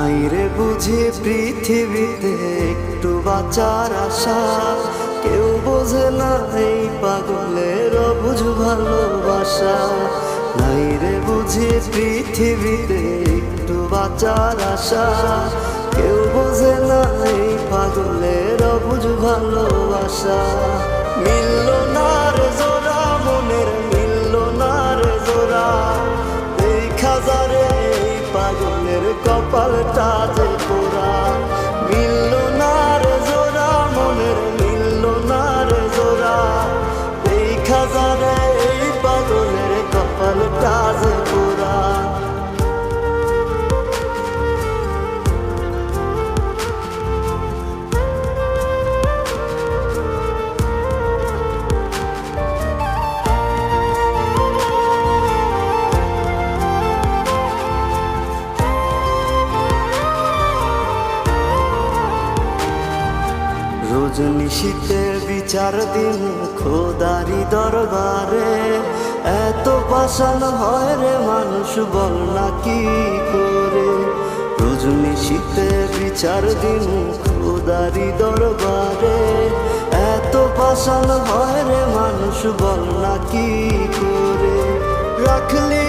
নাই রে বুঝি পৃথিবীতে একটু বাঁচার আশা, কেউ বোঝে না এই পাগলের অবুঝ ভালোবাসা। নাই রে বুঝি পৃথিবীতে একটু বাঁচার আশা, কেউ বোঝে না এই পাগলের অবুঝ ভালোবাসা। মিলল না রে জোড়া মনের, মিলল না রে জোড়া, এই খাজারে এই পাগলের কপালটা যে পোড়া। মিলল না রে জোড়া মনের, মিলল না রে জোড়া, এই খাজারে এই পাগলের কপালটা যে পোড়া। রজনীশীতে বিচার দিন খোদারি দরবারে, এত পাষাণ হয় রে মানুষ বল না কি করে। রজনীশীতে বিচার দিন খোদারি দরবারে, এত পাষাণ হয় রে মানুষ বল না কি করে। রাখলি